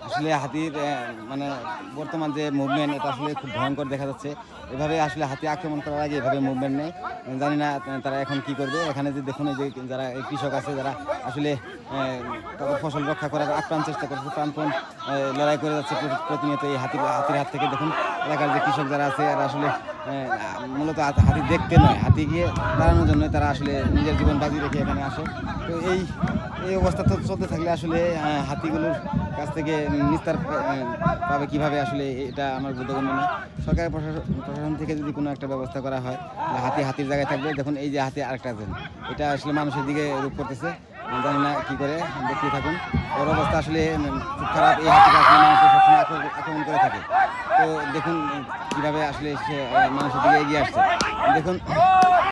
আসলে হাতির মানে বর্তমান যে মুভমেন্ট এটা আসলে খুব ভয়ঙ্কর দেখা যাচ্ছে। এভাবে আসলে হাতি আক্রমণ করার আগে এভাবে মুভমেন্ট নেই, জানি না তারা এখন কি করবে। এখানে যে দেখুন এই যে যারা কৃষক আছে যারা আসলে তাদের ফসল রক্ষা করার আপ্রাণ চেষ্টা করছে, প্রাণপণ লড়াই করে যাচ্ছে প্রতিনিয়ত এই হাতির হাত থেকে। দেখুন এলাকার যে কৃষক যারা আছে এরা আসলে মূলত হাতি দেখতে নয়, হাতি গিয়ে দাঁড়ানোর জন্য তারা আসলে নিজের জীবন বাজি রেখে এখানে আসে। তো এই অবস্থা তো চলতে থাকলে আসলে হাতিগুলোর কাছ থেকে নিস্তার পাবে কীভাবে, আসলে এটা আমার বোধগম্য না। সরকারি প্রশাসন থেকে যদি কোনো একটা ব্যবস্থা করা হয় হাতির জায়গায় থাকবে। দেখুন এই যে হাতি আরেকটা আছেন, এটা আসলে মানুষের দিকে রূপ করতেছে, জানি না কী করে, দেখতে থাকুন। ওর অবস্থা আসলে খুব খারাপ। এই হাতিটা আসলে মানুষের সবসময় আক্রমণ করে থাকে। তো দেখুন কীভাবে আসলে সে মানুষের দিকে এগিয়ে আসছে, দেখুন।